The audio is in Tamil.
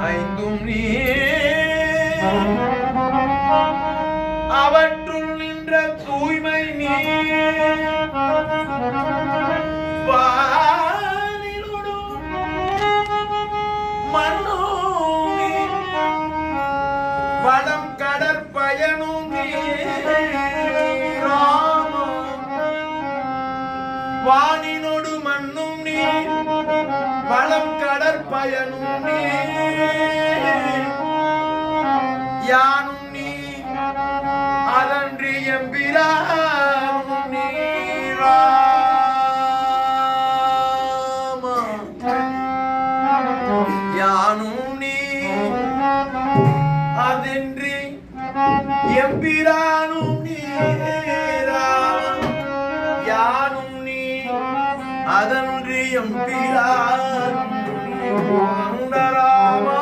ஐந்தும் நீ அவற்றுள் நின்ற தூய்மை நீ வளம் கடற்பயனும் வானினோடு மண்ணும் நீ வளம் கடற்பயனும் நீ யானும் நீ அதன்றி எம்பிரானும் நீ யானும் நீ அதன்றி எம்பிரானும் நீரா யானும் நீ அதன்றி எம்பிரானும் நீ ராமா